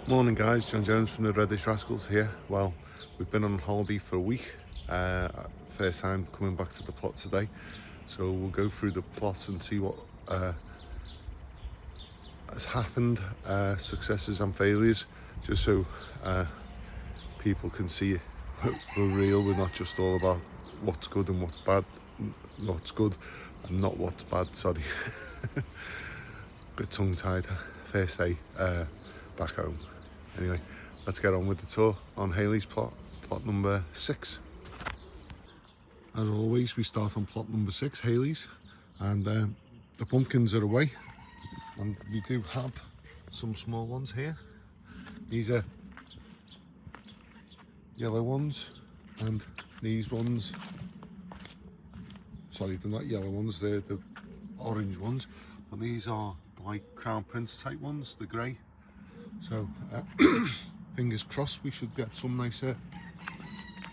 Morning guys, John Jones from the Reddish Rascals here. Well, we've been on holiday for a week. First time coming back to the plot today. So we'll go through the plot and see what has happened, successes and failures, just so people can see we're real. We're not just all about what's good and what's bad, what's good and not what's bad, sorry. Bit tongue-tied, first day back home. Anyway, let's get on with the tour on Haley's plot number 6. As always, we start on plot number 6, Haley's, and the pumpkins are away, and we do have some small ones here. These are yellow ones, and these ones, sorry, they're not yellow ones, they're the orange ones, but these are like Crown Prince type ones, the grey. So fingers crossed we should get some nicer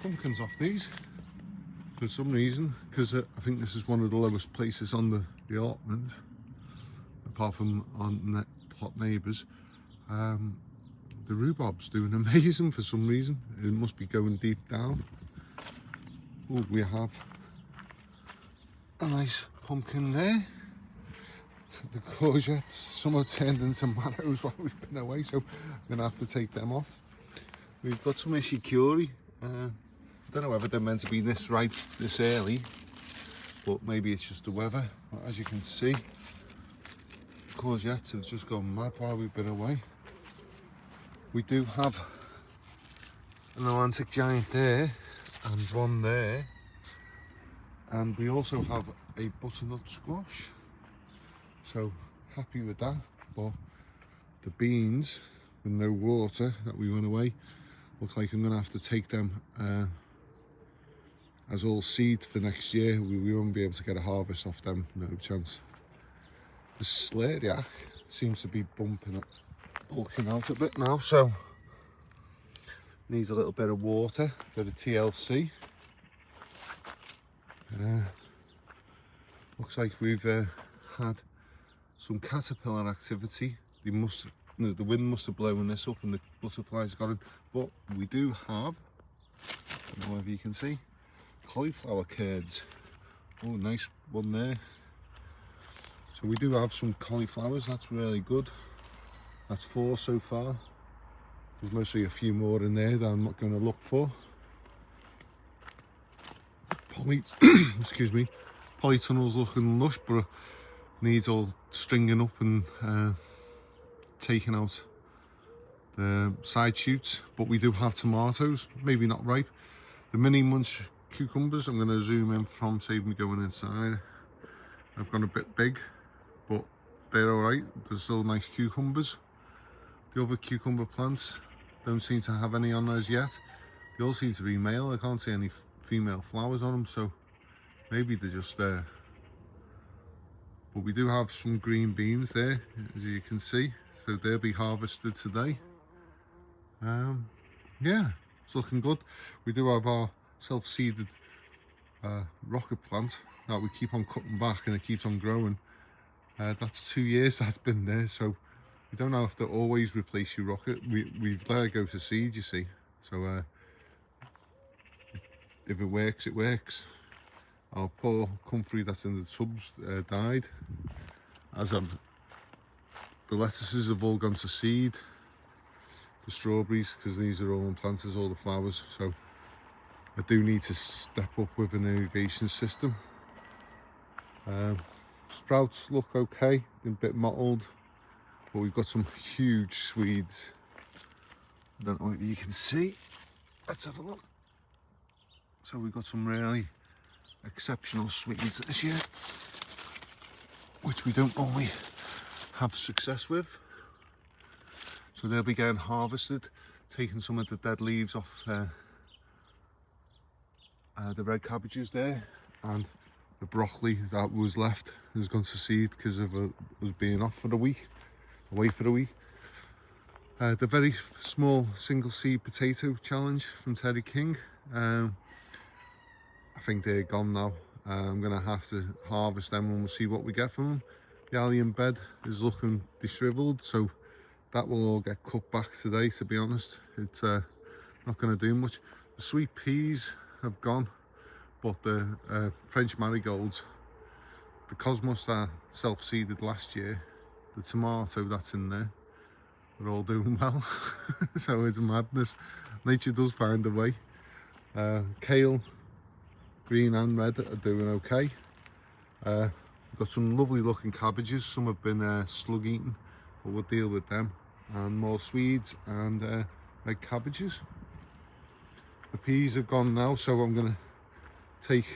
pumpkins off these for some reason, because I think this is one of the lowest places on the allotment, apart from our plot neighbours. The rhubarb's doing amazing for some reason. It must be going deep down. Oh, we have a nice pumpkin there. The courgettes, some have turned into marrows while we've been away, so I'm going to have to take them off. We've got some ishikuri. I don't know whether they're meant to be this ripe this early, but maybe it's just the weather. But as you can see, courgettes have just gone mad while we've been away. We do have an Atlantic giant there and one there, and we also have a butternut squash. So happy with that, but the beans with no water that we went away, looks like I'm going to have to take them as all seed for next year. We won't be able to get a harvest off them, no chance. The sleriac seems to be bulking out a bit now, so needs a little bit of water, bit of TLC. Looks like we've had some caterpillar activity. The wind must have blown this up and the butterflies got in. But we do have, I don't know if you can see, cauliflower curds. Oh, nice one there. So we do have some cauliflowers, that's really good. That's 4 so far. There's mostly a few more in there that I'm not going to look for. Excuse me, polytunnel's looking lush, but needs all stringing up and taking out the side shoots. But we do have tomatoes, maybe not ripe. The mini munch cucumbers, I'm going to zoom in from save me going inside. I've gone a bit big, but they're all right. There's still nice cucumbers. The other cucumber plants don't seem to have any on those yet. They all seem to be male. I can't see any female flowers on them, so maybe they're just there. But we do have some green beans there, as you can see, so they'll be harvested today. Yeah, it's looking good. We do have our self-seeded rocket plant that we keep on cutting back, and it keeps on growing. That's 2 years that's been there, so you don't have to always replace your rocket. We've let it go to seed, you see. So if it works, it works. Our poor comfrey that's in the tubs died, as the lettuces have all gone to seed, the strawberries, because these are all implanted, all the flowers, so I do need to step up with an irrigation system. Sprouts look okay, a bit mottled, but we've got some huge Swedes. I don't know if you can see, let's have a look. So we've got some really exceptional Swedes this year, which we don't normally have success with. So they'll be getting harvested, taking some of the dead leaves off the red cabbages there, and the broccoli that was left has gone to seed because of us being off for the week, away for the week. The very small single seed potato challenge from Terry King, I think they're gone now. I'm going to have to harvest them and we'll see what we get from them. The allium bed is looking disheveled, so that will all get cut back today, to be honest. It's not going to do much. The sweet peas have gone, but the French marigolds, the cosmos that self-seeded last year, the tomato that's in there, they're all doing well. So it's madness. Nature does find a way. Kale, green and red, are doing okay. We've got some lovely looking cabbages. Some have been slug eaten, but we'll deal with them. And more Swedes and red cabbages. The peas have gone now, so I'm going to take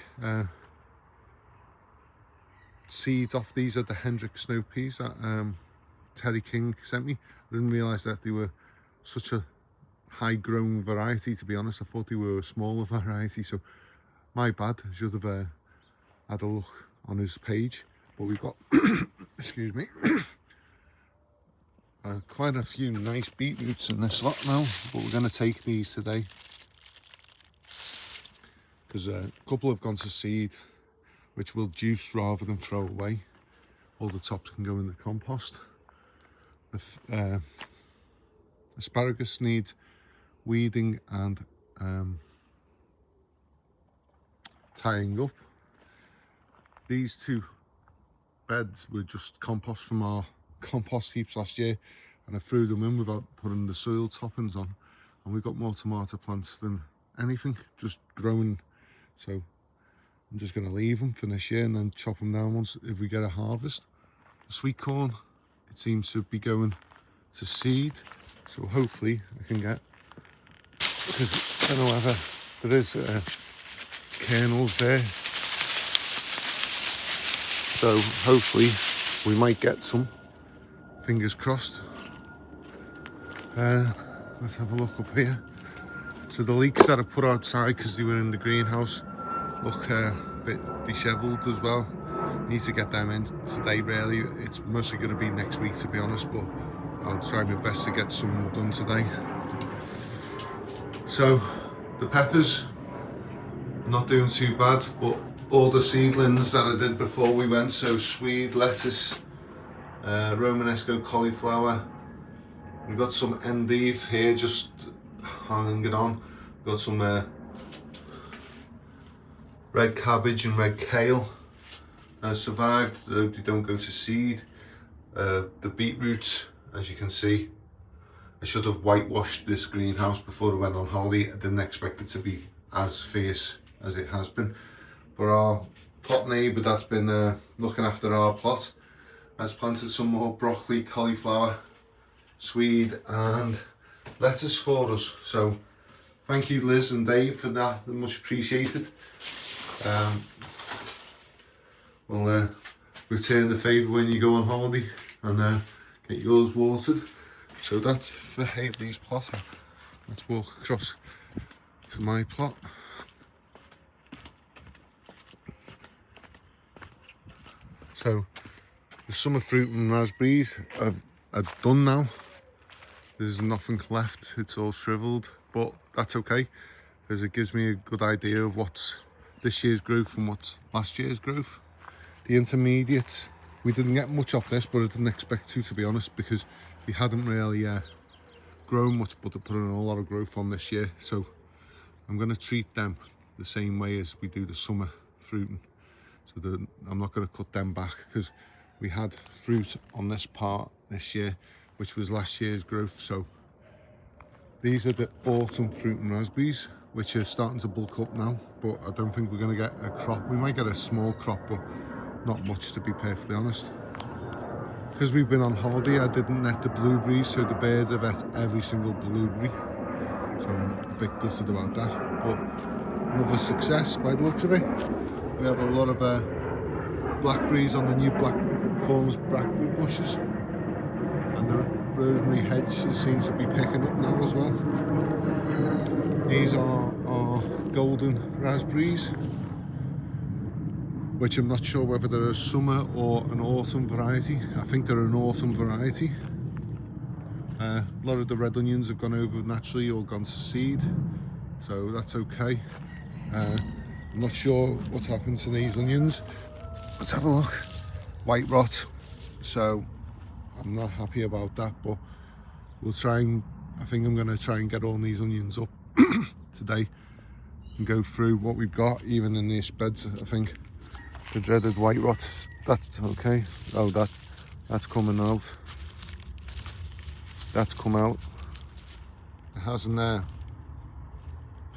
seeds off. These are the Hendrick snow peas that Terry King sent me. I didn't realise that they were such a high grown variety, to be honest. I thought they were a smaller variety, so my bad. I should have had a look on his page. But we've got excuse me, quite a few nice beetroots in this lot now, but we're going to take these today because a couple have gone to seed, which we'll juice rather than throw away. All the tops can go in the compost. The asparagus needs weeding and tying up. These two beds were just compost from our compost heaps last year, and I threw them in without putting the soil toppings on, and we've got more tomato plants than anything just growing. So I'm just going to leave them for this year and then chop them down once if we get a harvest. The sweet corn, it seems to be going to seed, so hopefully I can get, because I don't know whether there is kernels there, so hopefully we might get some, fingers crossed. Let's have a look up here. So the leeks that I put outside because they were in the greenhouse look a bit dishevelled as well. Need to get them in today really. It's mostly going to be next week, to be honest, but I'll try my best to get some done today. So the peppers, not doing too bad, but all the seedlings that I did before we went, so swede, lettuce, Romanesco cauliflower, we've got some endive here just hanging on, we've got some red cabbage and red kale survived, though they don't go to seed. The beetroots, as you can see, I should have whitewashed this greenhouse before I went on holiday. I didn't expect it to be as fierce as it has been. But our plot neighbour that's been looking after our plot has planted some more broccoli, cauliflower, swede and lettuce for us. So thank you Liz and Dave for that, they're much appreciated. We'll return the favour when you go on holiday and get yours watered. So that's for Haley's plot. Let's walk across to my plot. So the summer fruit and raspberries are done now. There's nothing left, it's all shriveled, but that's okay because it gives me a good idea of what's this year's growth and what's last year's growth. The intermediates, we didn't get much off this, but I didn't expect to be honest, because they hadn't really grown much, but they're putting a lot of growth on this year. So I'm going to treat them the same way as we do the summer fruiting. So I'm not going to cut them back because we had fruit on this part this year, which was last year's growth. So these are the autumn fruit and raspberries, which are starting to bulk up now, but I don't think we're going to get a crop. We might get a small crop, but not much, to be perfectly honest. Because we've been on holiday, I didn't net the blueberries, so the birds have ate every single blueberry. So I'm a bit gutted about that, but another success by the looks of it. We have a lot of blackberries on the new black forms blackberry bushes, and the rosemary hedges seems to be picking up now as well. These are our golden raspberries, which I'm not sure whether they're a summer or an autumn variety. I think they're an autumn variety. A lot of the red onions have gone over naturally or gone to seed, so that's okay. I'm not sure what's happened to these onions. Let's have a look. White rot, so I'm not happy about that, but we'll try and, I think I'm going to try and get all these onions up today and go through what we've got, even in these beds. I think the dreaded white rots, that's okay. Oh, that's coming out. That's come out. It hasn't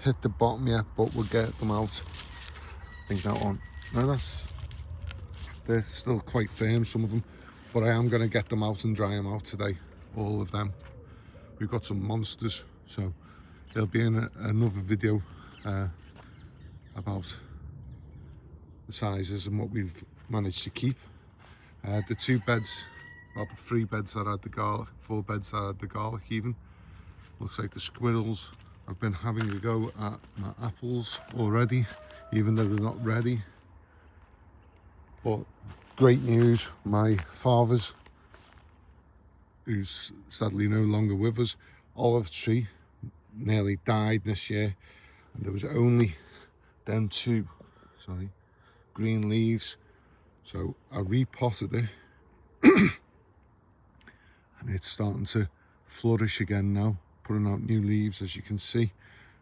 hit the bottom yet, but we'll get them out. I think that one. No, they're still quite firm, some of them, but I am going to get them out and dry them out today, all of them. We've got some monsters, so there'll be another video about the sizes and what we've managed to keep. The 2 beds, well, the 3 beds that had the garlic, 4 beds that had the garlic even. Looks like the squirrels have been having a go at my apples already, even though they're not ready. But great news, my father's, who's sadly no longer with us, olive tree nearly died this year, and there was only them 2 green leaves, so I repotted it and it's starting to flourish again now, putting out new leaves, as you can see,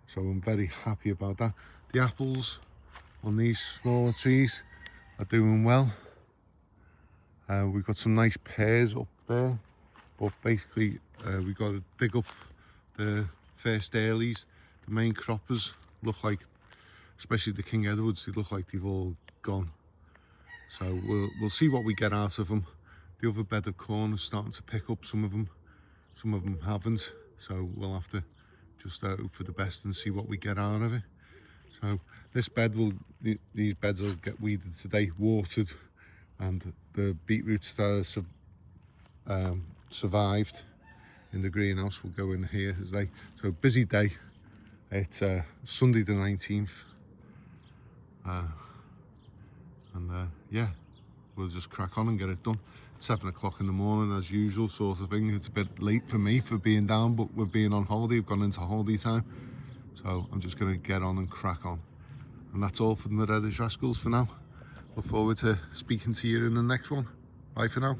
so I'm very happy about that. The apples on these smaller trees are doing well. We've got some nice pears up there, but basically we've got to dig up the first earlies. The main croppers look like, especially the King Edwards, they look like they've all gone. So we'll see what we get out of them. The other bed of corn is starting to pick up some of them haven't. So we'll have to just hope for the best and see what we get out of it. So this bed these beds will get weeded today, watered, and the beetroots that have survived in the greenhouse will go in here as they. So busy day. It's Sunday the 19th. Yeah, we'll just crack on and get it done. 7 o'clock in the morning as usual, sort of thing. It's a bit late for me for being down, but we're being on holiday. We've gone into holiday time, so I'm just going to get on and crack on. And that's all from the Reddish Rascals for now. Look forward to speaking to you in the next one. Bye for now.